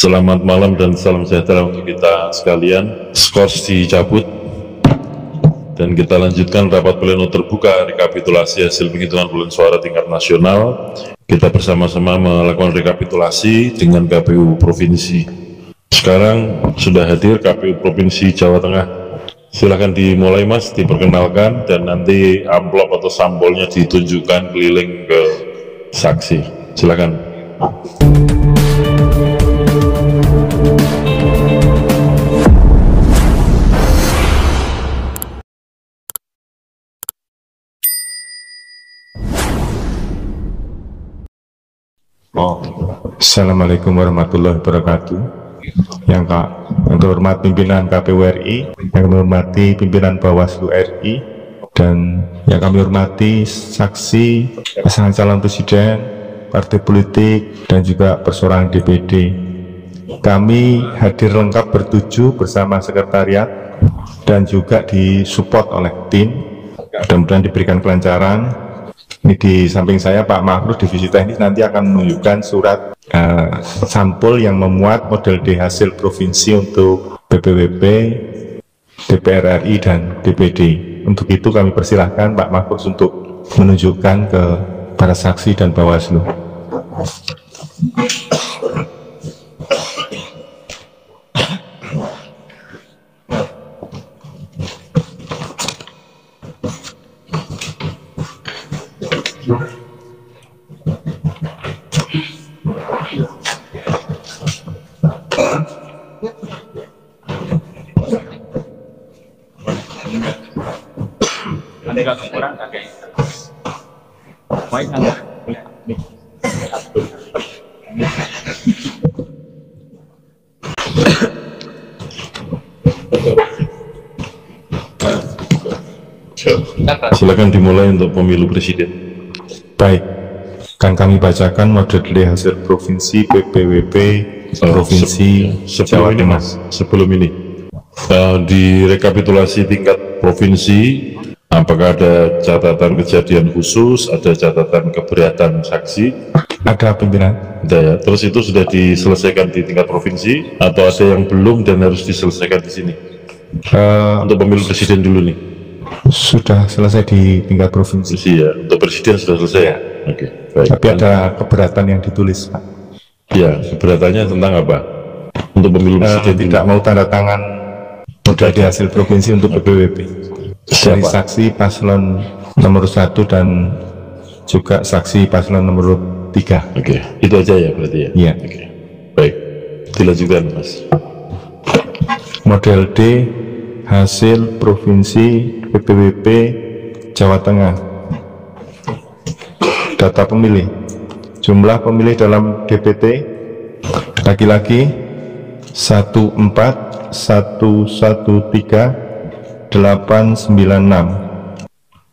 Selamat malam dan salam sejahtera untuk kita sekalian. Skors dicabut dan kita lanjutkan rapat pleno terbuka rekapitulasi hasil penghitungan perolehan suara tingkat nasional. Kita bersama-sama melakukan rekapitulasi dengan KPU Provinsi. Sekarang sudah hadir KPU Provinsi Jawa Tengah. Silakan dimulai Mas, diperkenalkan dan nanti amplop atau sambolnya ditunjukkan keliling ke saksi. Silakan. Assalamualaikum warahmatullahi wabarakatuh. Yang terhormat pimpinan KPU RI, yang kami hormati pimpinan Bawaslu RI, dan yang kami hormati saksi pasangan calon presiden, partai politik, dan juga perseorangan DPD. Kami hadir lengkap bertujuh bersama sekretariat dan juga disupport oleh tim. Mudah-mudahan diberikan kelancaran. Ini di samping saya Pak Makhluk divisi teknis nanti akan menunjukkan surat sampul yang memuat model D hasil provinsi untuk BPWP, DPR RI, dan DPD. Untuk itu kami persilahkan Pak Makhluk untuk menunjukkan ke para saksi dan Bawaslu. Silakan dimulai untuk pemilu presiden. Baik, akan kami bacakan model D hasil provinsi BPWP Provinsi Jawa Tengah. Sebelum ini, di rekapitulasi tingkat provinsi, apakah ada catatan kejadian khusus, ada catatan keberatan saksi? Ada pimpinan. Ada ya. Terus itu sudah diselesaikan di tingkat provinsi atau ada yang belum dan harus diselesaikan di sini? Untuk pemilu presiden dulu nih. Sudah selesai di tingkat provinsi. Ya, untuk presiden sudah selesai ya. Oke, baik. Tapi ada keberatan yang ditulis, Pak. Ya, keberatannya tentang apa? Untuk pemilu presiden tidak mau tanda tangan model D hasil provinsi untuk BPWP. Dari saksi paslon nomor 1 dan juga saksi paslon nomor 3. Oke, itu aja ya berarti ya? Iya. Oke, baik. Dilanjutkan, Mas. Model D hasil provinsi BPWP Jawa Tengah. Data pemilih. Jumlah pemilih dalam DPT laki-laki 14113 896,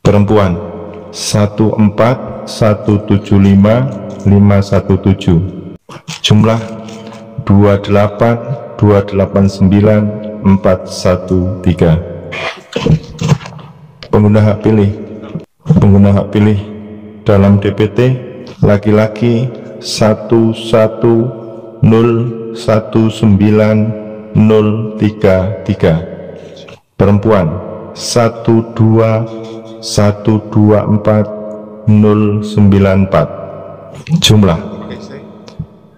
perempuan 14175 517, jumlah 28289 413. Pengguna hak pilih dalam DPT laki-laki 1101933, perempuan 1212494, jumlah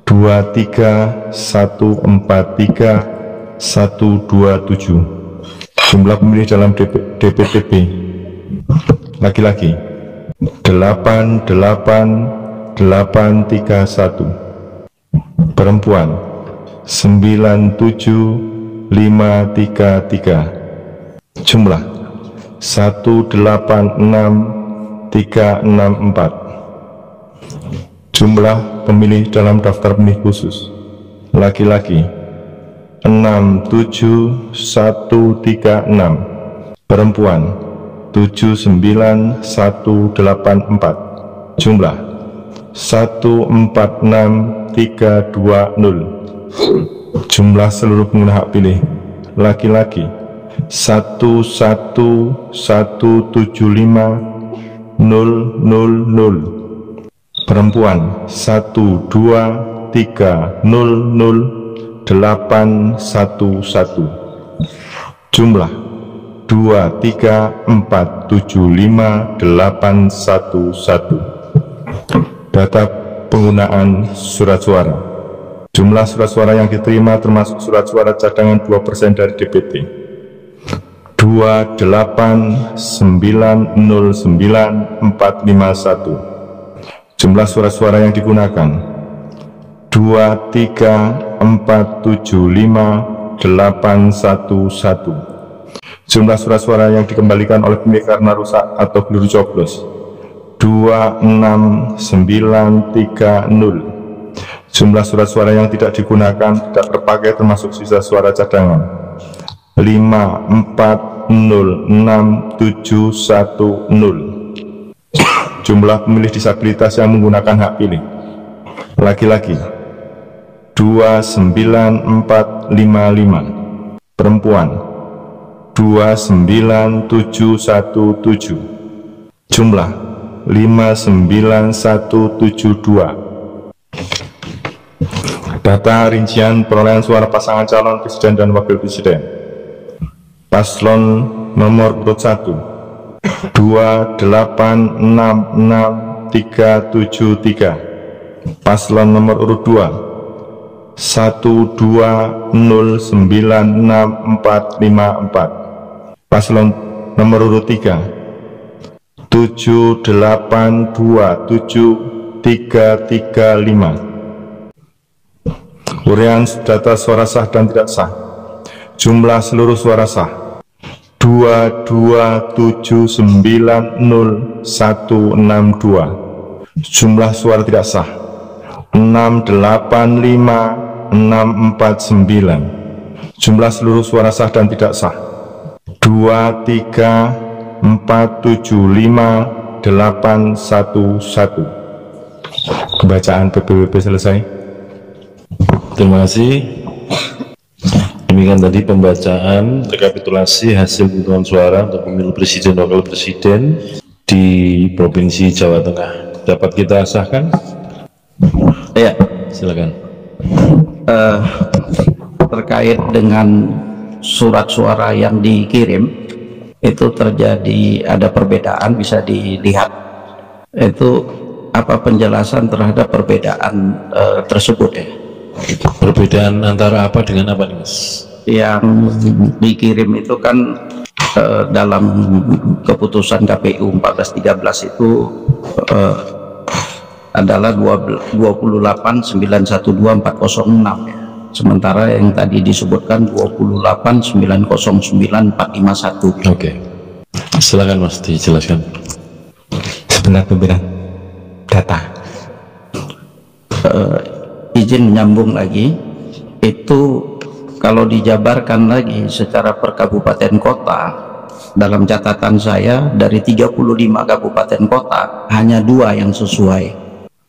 23143 jumlah pemilih dalam DPTB laki-laki 88831, perempuan 97533, jumlah 186364, jumlah pemilih dalam daftar pemilih khusus laki-laki 67136, perempuan 79184, jumlah 146320, jumlah seluruh pengguna hak pilih laki-laki 1175000, perempuan 12300 Jumlah 234758111. Data penggunaan surat suara. Jumlah surat suara yang diterima termasuk surat suara cadangan 2% dari DPT 289099451. Jumlah surat suara yang digunakan 234758111. Jumlah surat suara yang dikembalikan oleh pemilik karena rusak atau peluru coblos 26930. Jumlah surat suara yang tidak digunakan tidak terpakai termasuk sisa suara cadangan 5406710. Jumlah pemilih disabilitas yang menggunakan hak pilih laki-laki 29455, perempuan 29717, jumlah 59172. Data rincian perolehan suara pasangan calon presiden dan wakil presiden. Paslon nomor urut 1 2866373. Paslon nomor urut 2 120966454. Paslon nomor urut 3 7827335. Uraian data suara sah dan tidak sah. Jumlah seluruh suara sah 227906162. Jumlah suara tidak sah 685649. Jumlah seluruh suara sah dan tidak sah 2347581. Pembacaan PPWP selesai. Terima kasih. Demikian tadi pembacaan rekapitulasi hasil penghitungan suara untuk pemilu presiden dan wakil presiden di Provinsi Jawa Tengah. Dapat kita sahkan? Ya, silakan. Terkait dengan surat suara yang dikirim itu terjadi ada perbedaan, bisa dilihat itu apa penjelasan terhadap perbedaan tersebut ya. Perbedaan antara apa dengan apa nih Mas? Yang dikirim itu kan dalam keputusan KPU 1413 itu adalah 289124006 ya. Sementara yang tadi disebutkan 289090451. Oke. Silakan Mas dijelaskan. Sebentar pimpinan. Data. Izin menyambung lagi, itu kalau dijabarkan lagi secara per kabupaten kota, dalam catatan saya dari 35 kabupaten kota hanya 2 yang sesuai,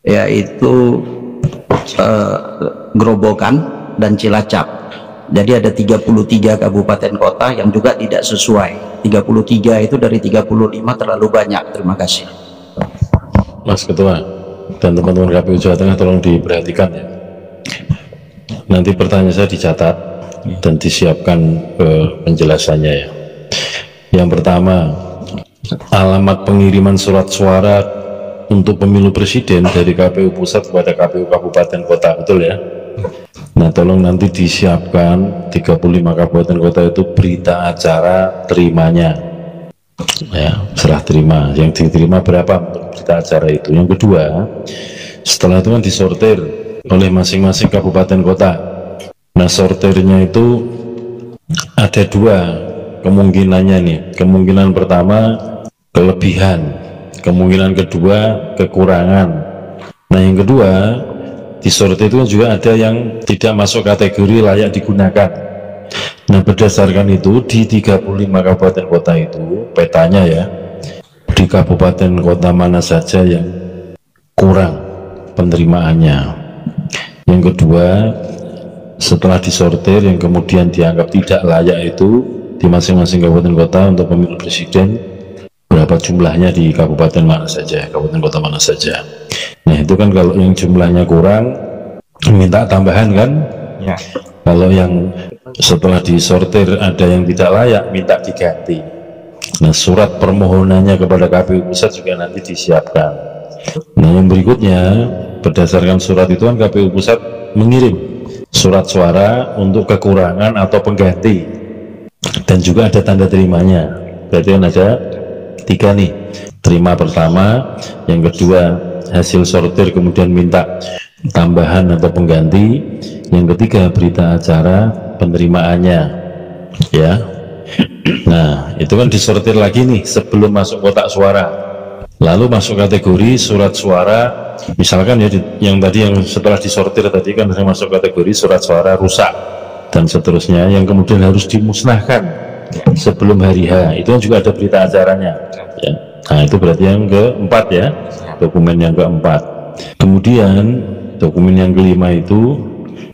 yaitu Grobogan dan Cilacap. Jadi ada 33 kabupaten kota yang juga tidak sesuai. 33 itu dari 35 terlalu banyak. Terima kasih Mas Ketua dan teman-teman KPU Jawa Tengah, tolong diperhatikan ya. Nanti pertanyaan saya dicatat dan disiapkan penjelasannya ya. Yang pertama, alamat pengiriman surat suara untuk pemilu presiden dari KPU Pusat kepada KPU Kabupaten Kota, betul ya? Nah, tolong nanti disiapkan 35 kabupaten kota itu berita acara terimanya ya, serah terima. Yang diterima berapa untuk berita acara itu. Yang kedua, setelah itu kan disortir oleh masing-masing kabupaten kota. Nah, sortirnya itu ada 2 kemungkinannya nih. Kemungkinan pertama kelebihan, kemungkinan kedua kekurangan. Nah, yang kedua, disortir itu juga ada yang tidak masuk kategori layak digunakan. Nah, berdasarkan itu di 35 kabupaten kota itu petanya ya, di kabupaten kota mana saja yang kurang penerimaannya. Yang kedua, setelah disortir yang kemudian dianggap tidak layak itu di masing-masing kabupaten kota untuk pemilu presiden, berapa jumlahnya di kabupaten mana saja, kabupaten kota mana saja. Nah, itu kan kalau yang jumlahnya kurang minta tambahan kan ya. Kalau yang setelah disortir ada yang tidak layak, minta diganti. Nah, surat permohonannya kepada KPU Pusat juga nanti disiapkan. Nah, yang berikutnya, berdasarkan surat itu kan KPU Pusat mengirim surat suara untuk kekurangan atau pengganti, dan juga ada tanda terimanya. Berarti kan ada 3 nih, terima pertama, yang kedua hasil sortir kemudian minta tambahan atau pengganti, yang ketiga berita acara penerimaannya, ya. Nah, itu kan disortir lagi nih sebelum masuk kotak suara, lalu masuk kategori surat suara. Misalkan ya, yang tadi yang setelah disortir tadi kan masuk kategori surat suara rusak dan seterusnya, yang kemudian harus dimusnahkan sebelum hari H, itu kan juga ada berita acaranya, ya. Nah, itu berarti yang keempat ya, dokumen yang keempat. Kemudian dokumen yang kelima itu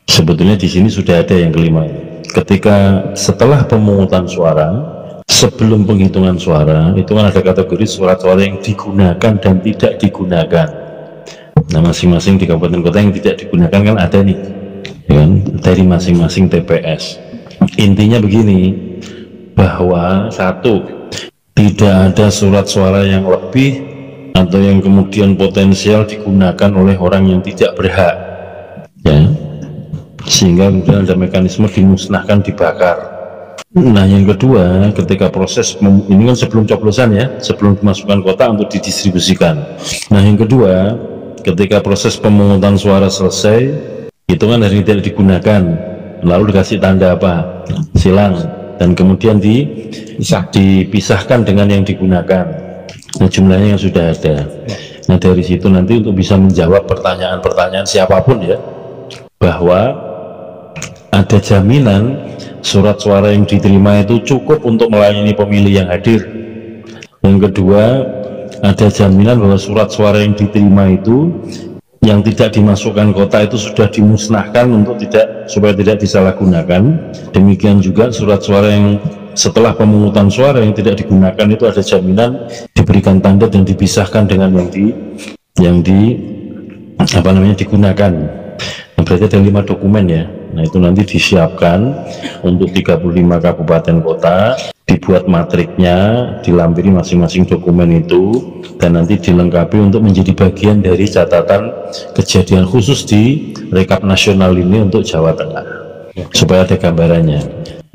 sebetulnya di sini sudah ada yang kelima ini. Ketika setelah pemungutan suara, sebelum penghitungan suara, itu kan ada kategori surat suara yang digunakan dan tidak digunakan. Nah, masing-masing di kabupaten kota yang tidak digunakan kan ada nih, ya kan, dari masing-masing TPS. Intinya begini, bahwa satu, tidak ada surat suara yang lebih atau yang kemudian potensial digunakan oleh orang yang tidak berhak, ya, sehingga kemudian ada mekanisme dimusnahkan, dibakar. Nah, yang kedua, ketika proses ini kan sebelum coblosan ya, sebelum dimasukkan kotak untuk didistribusikan. Nah, yang kedua, ketika proses pemungutan suara selesai, itu kan hari ini tidak digunakan, lalu dikasih tanda apa? Silang, dan kemudian dipisahkan dengan yang digunakan. Nah, jumlahnya yang sudah ada. Nah, dari situ nanti untuk bisa menjawab pertanyaan-pertanyaan siapapun ya, bahwa ada jaminan surat suara yang diterima itu cukup untuk melayani pemilih yang hadir. Yang kedua, ada jaminan bahwa surat suara yang diterima itu yang tidak dimasukkan kota itu sudah dimusnahkan supaya tidak disalahgunakan. Demikian juga surat suara yang setelah pemungutan suara yang tidak digunakan itu ada jaminan diberikan tanda dan dipisahkan dengan yang digunakan. Nah, berarti ada 5 dokumen ya. Nah, itu nanti disiapkan untuk 35 kabupaten kota, dibuat matriknya, dilampiri masing-masing dokumen itu, dan nanti dilengkapi untuk menjadi bagian dari catatan kejadian khusus di rekap nasional ini untuk Jawa Tengah, supaya ada gambarannya.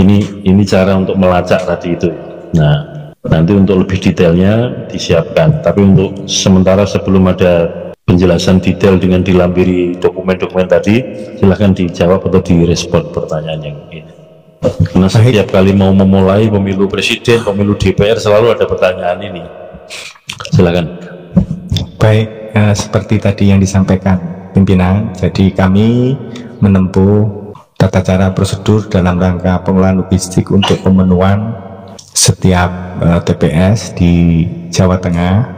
Ini cara untuk melacak tadi itu. Nah, nanti untuk lebih detailnya disiapkan, tapi untuk sementara sebelum ada penjelasan detail dengan dilampiri dokumen-dokumen tadi, silahkan dijawab atau direspon pertanyaan yang ini. Karena setiap kali mau memulai pemilu presiden, pemilu DPR selalu ada pertanyaan ini. Silakan. Baik, seperti tadi yang disampaikan pimpinan, jadi kami menempuh tata cara prosedur dalam rangka pengelolaan logistik untuk pemenuhan setiap TPS di Jawa Tengah.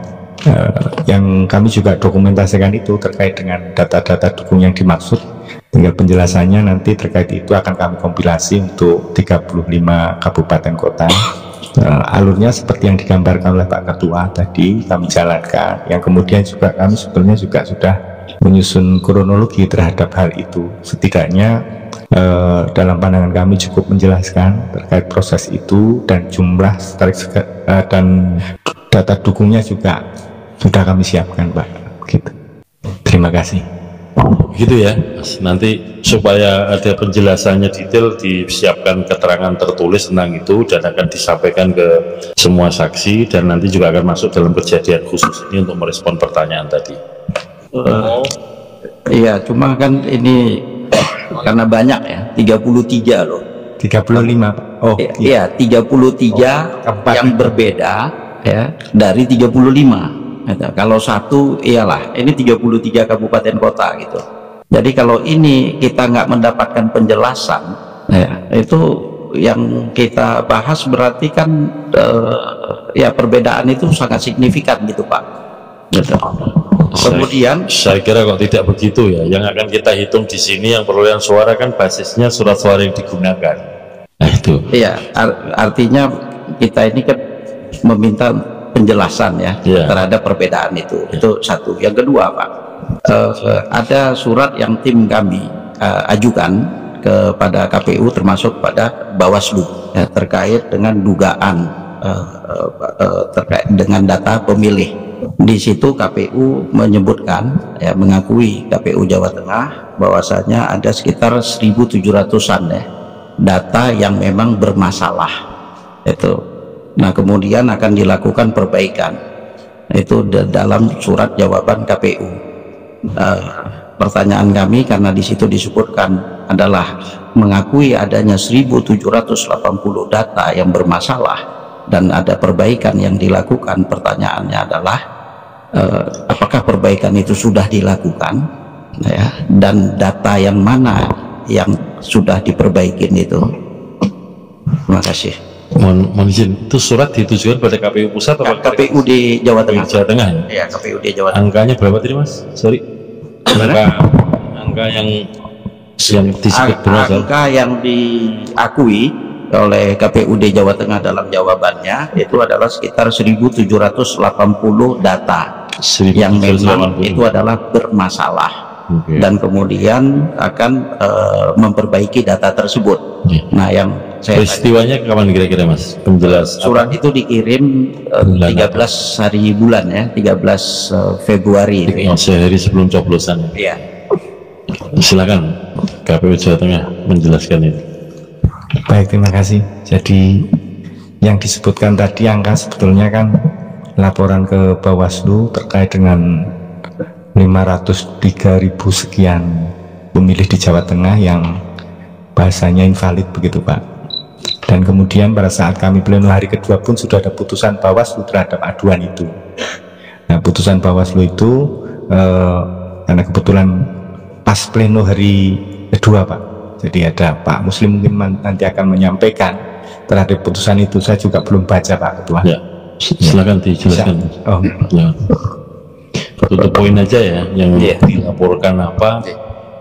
Yang kami juga dokumentasikan itu terkait dengan data-data dukung yang dimaksud, tinggal penjelasannya nanti terkait itu akan kami kompilasi untuk 35 kabupaten kota. Alurnya seperti yang digambarkan oleh Pak Ketua tadi kami jalankan, yang kemudian juga kami sebenarnya juga sudah menyusun kronologi terhadap hal itu. Setidaknya dalam pandangan kami cukup menjelaskan terkait proses itu, dan jumlah dan data dukungnya juga sudah kami siapkan, Pak. Gitu. Terima kasih. Gitu ya, Mas. Nanti supaya ada penjelasannya detail, disiapkan keterangan tertulis tentang itu dan akan disampaikan ke semua saksi, dan nanti juga akan masuk dalam kejadian khusus ini untuk merespon pertanyaan tadi. Iya, cuma kan ini karena banyak ya, 33 loh. 35, Pak. Oh, iya, 33 yang berbeda ya dari 35. Kalau satu iyalah ini 33 kabupaten kota gitu. Jadi kalau ini kita nggak mendapatkan penjelasan ya, itu yang kita bahas berarti kan ya perbedaan itu sangat signifikan gitu, Pak. Gitu. Kemudian saya kira kok tidak begitu ya. Yang akan kita hitung di sini yang perolehan suara kan basisnya surat suara yang digunakan. Nah, itu. Iya, artinya kita ini kan meminta penjelasan ya terhadap perbedaan itu. Itu satu. Yang kedua, Pak, ada surat yang tim kami ajukan kepada KPU termasuk pada Bawaslu ya, terkait dengan dugaan terkait dengan data pemilih. Di situ KPU menyebutkan ya, mengakui KPU Jawa Tengah bahwasanya ada sekitar 1.700-an ya data yang memang bermasalah itu. Nah, kemudian akan dilakukan perbaikan itu dalam surat jawaban KPU. Pertanyaan kami, karena di situ disebutkan adalah mengakui adanya 1.780 data yang bermasalah dan ada perbaikan yang dilakukan. Pertanyaannya adalah apakah perbaikan itu sudah dilakukan ya, dan data yang mana yang sudah diperbaikin itu. Terima kasih. Mohon izin, itu surat ditujukan pada KPU pusat atau KPU di Jawa Tengah? Jawa Tengah ya? Ya, KPU di Jawa Tengah. Angkanya berapa tadi Mas? Sorry. Angka yang disebut bermasalah. Angka yang diakui oleh KPUD Jawa Tengah dalam jawabannya itu adalah sekitar 1.780 data yang memang itu adalah bermasalah. Okay. Dan kemudian akan memperbaiki data tersebut. Okay. Nah, yang saya peristiwanya kapan kira-kira Mas? Penjelasan surat itu dikirim 13 hari bulan ya, 13 Februari itu ya. Sehari sebelum coblosan. Iya. Silakan KPU Jawa Tengah menjelaskan itu. Baik, terima kasih. Jadi yang disebutkan tadi angka sebetulnya kan laporan ke Bawaslu terkait dengan 503.000 sekian pemilih di Jawa Tengah yang bahasanya invalid begitu Pak. Dan kemudian pada saat kami pleno hari kedua pun sudah ada putusan Bawaslu terhadap aduan itu. Nah, putusan Bawaslu itu karena kebetulan pas pleno hari kedua Pak, jadi ada Pak Muslim mungkin nanti akan menyampaikan terhadap putusan itu. Saya juga belum baca Pak Ketua. Ya, silakan dijelaskan. Oh. Ya. Tutup poin aja ya, yang dilaporkan apa,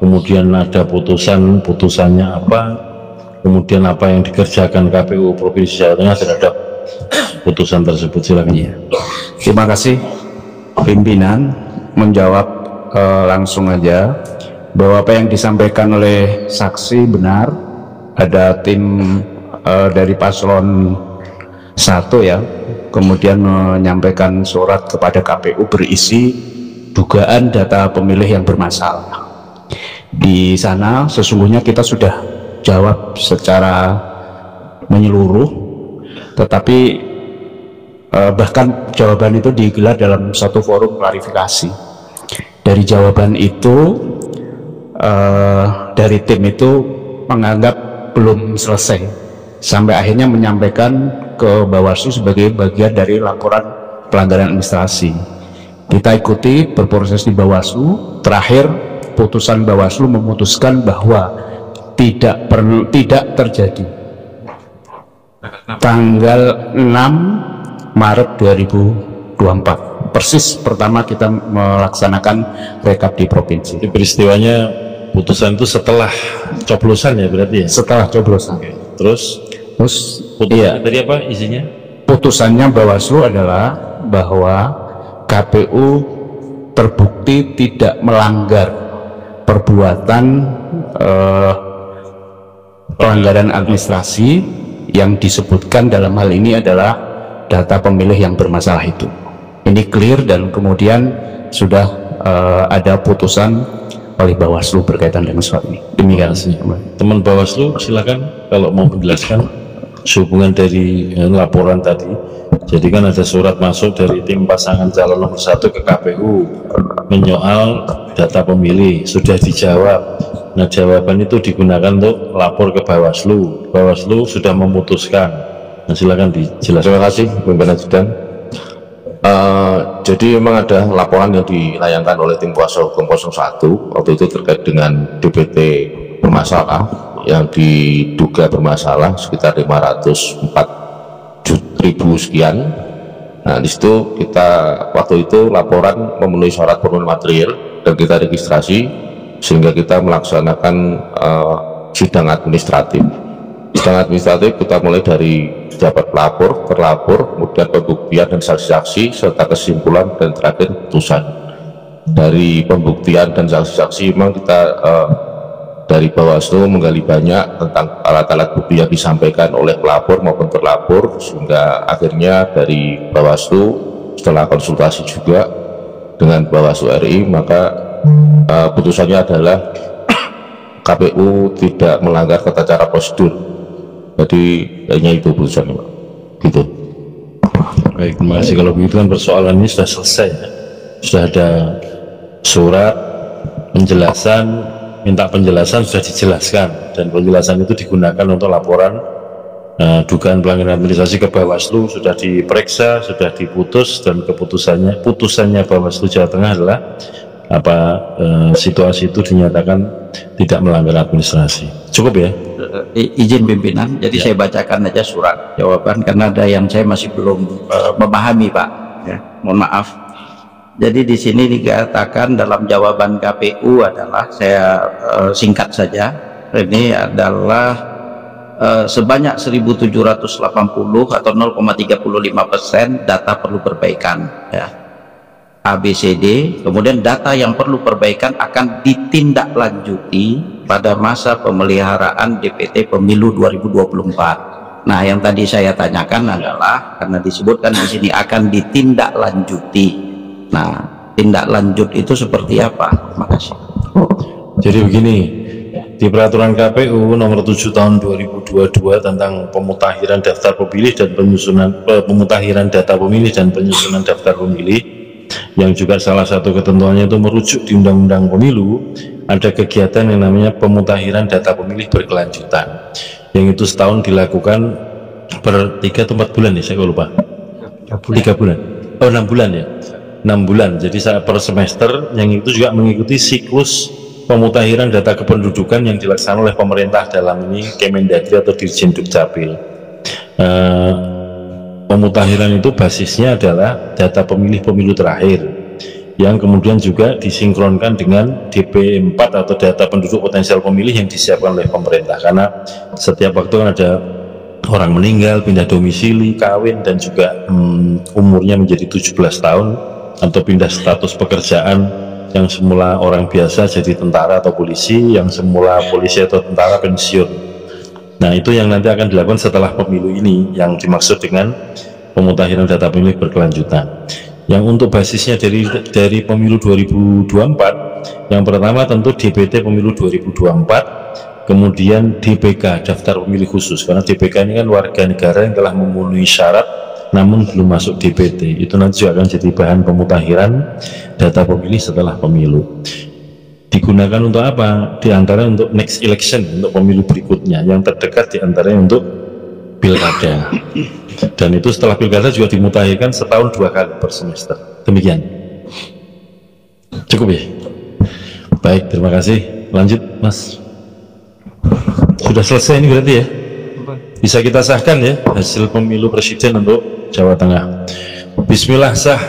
kemudian ada putusannya apa, kemudian apa yang dikerjakan KPU Provinsi Jawa Tengah terhadap putusan tersebut. Silakan. Ya. Terima kasih pimpinan. Menjawab langsung aja bahwa apa yang disampaikan oleh saksi benar. Ada tim dari paslon 1 ya, kemudian menyampaikan surat kepada KPU berisi dugaan data pemilih yang bermasalah. Di sana sesungguhnya kita sudah jawab secara menyeluruh, tetapi bahkan jawaban itu digelar dalam satu forum klarifikasi. Dari jawaban itu dari tim itu menganggap belum selesai sampai akhirnya menyampaikan ke Bawaslu sebagai bagian dari laporan pelanggaran administrasi. Kita ikuti berproses di Bawaslu. Terakhir putusan Bawaslu memutuskan bahwa tidak terjadi. Tanggal 6 Maret 2024 persis pertama kita melaksanakan rekap di provinsi. Jadi peristiwanya putusan itu setelah coblosan ya berarti ya? Setelah coblosan. Oke. Terus putusannya tadi apa isinya? Putusannya Bawaslu adalah bahwa KPU terbukti tidak melanggar perbuatan pelanggaran administrasi yang disebutkan dalam hal ini adalah data pemilih yang bermasalah itu. Ini clear dan kemudian sudah ada putusan oleh Bawaslu berkaitan dengan soal ini. Demikian. Teman Bawaslu silakan kalau mau menjelaskan sehubungan dari laporan tadi. Jadi kan ada surat masuk dari tim pasangan calon nomor 1 ke KPU menyoal data pemilih, sudah dijawab. Nah, jawaban itu digunakan untuk lapor ke Bawaslu. Bawaslu sudah memutuskan. Nah, silakan dijelaskan. Terima kasih pimpinan sidang. Jadi memang ada laporan yang dilayangkan oleh tim kuasa hukum 01 waktu itu terkait dengan DPT bermasalah yang diduga bermasalah sekitar 504.000 sekian. Nah, di situ kita waktu itu laporan memenuhi syarat pemenuhan material dan kita registrasi sehingga kita melaksanakan sidang administratif. Sidang administratif kita mulai dari dapat pelapor, terlapor, kemudian pembuktian dan saksi-saksi serta kesimpulan dan terakhir putusan. Dari pembuktian dan saksi-saksi memang kita dari Bawaslu menggali banyak tentang alat-alat bukti yang disampaikan oleh pelapor maupun terlapor, sehingga akhirnya dari Bawaslu setelah konsultasi juga dengan Bawaslu RI, maka putusannya adalah KPU tidak melanggar tata cara prosedur. Jadi hanya itu putusannya, Pak. Gitu. Baik, terima kasih. Kalau begitu kan persoalan ini sudah selesai ya? Sudah ada surat penjelasan, minta penjelasan sudah dijelaskan, dan penjelasan itu digunakan untuk laporan dugaan pelanggaran administrasi ke Bawaslu, sudah diperiksa, sudah diputus, dan putusannya Bawaslu Jawa Tengah adalah situasi itu dinyatakan tidak melanggar administrasi. Cukup ya? Izin pimpinan, jadi saya bacakan aja surat jawaban karena ada yang saya masih belum memahami, Pak. Ya, mohon maaf. Jadi di sini dikatakan dalam jawaban KPU adalah, saya singkat saja, ini adalah sebanyak 1.780 atau 0,35% data perlu perbaikan, ya. ABCD, kemudian data yang perlu perbaikan akan ditindaklanjuti pada masa pemeliharaan DPT Pemilu 2024. Nah, yang tadi saya tanyakan adalah karena disebutkan di sini akan ditindaklanjuti. Nah, tindak lanjut itu seperti apa? Makasih. Jadi begini, di peraturan KPU nomor 7 tahun 2022 tentang pemutahiran daftar pemilih dan penyusunan pemutahiran data pemilih dan penyusunan daftar pemilih, yang juga salah satu ketentuannya itu merujuk di Undang-Undang Pemilu, ada kegiatan yang namanya pemutahiran data pemilih berkelanjutan, yang itu setahun dilakukan per 3 atau 4 bulan ya, saya lupa. 3 bulan. Oh, 6 bulan ya. 6 bulan. Jadi per semester, yang itu juga mengikuti siklus pemutahiran data kependudukan yang dilaksanakan oleh pemerintah, dalam ini Kemendagri atau Dirjen Dukcapil. Pemutahiran itu basisnya adalah data pemilih pemilu terakhir, yang kemudian juga disinkronkan dengan DP4 atau data penduduk potensial pemilih yang disiapkan oleh pemerintah, karena setiap waktu kan ada orang meninggal, pindah domisili, kawin, dan juga umurnya menjadi 17 tahun atau pindah status pekerjaan, yang semula orang biasa jadi tentara atau polisi, yang semula polisi atau tentara pensiun. Nah, itu yang nanti akan dilakukan setelah pemilu ini, yang dimaksud dengan pemutahiran data pemilih berkelanjutan. Yang untuk basisnya dari pemilu 2024, yang pertama tentu DPT pemilu 2024, kemudian DPK daftar pemilih khusus, karena DPK ini kan warga negara yang telah memenuhi syarat namun belum masuk DPT, itu nanti juga akan jadi bahan pemutahiran data pemilih setelah pemilu. Digunakan untuk apa? Di antara untuk next election, untuk pemilu berikutnya, yang terdekat di antaranya untuk pilkada. Dan itu setelah pilkada juga dimutahikan setahun 2 kali per semester. Demikian. Cukup ya? Baik, terima kasih. Lanjut, Mas. Sudah selesai ini berarti ya? Bisa kita sahkan ya hasil pemilu presiden untuk Jawa Tengah. Bismillah, sah.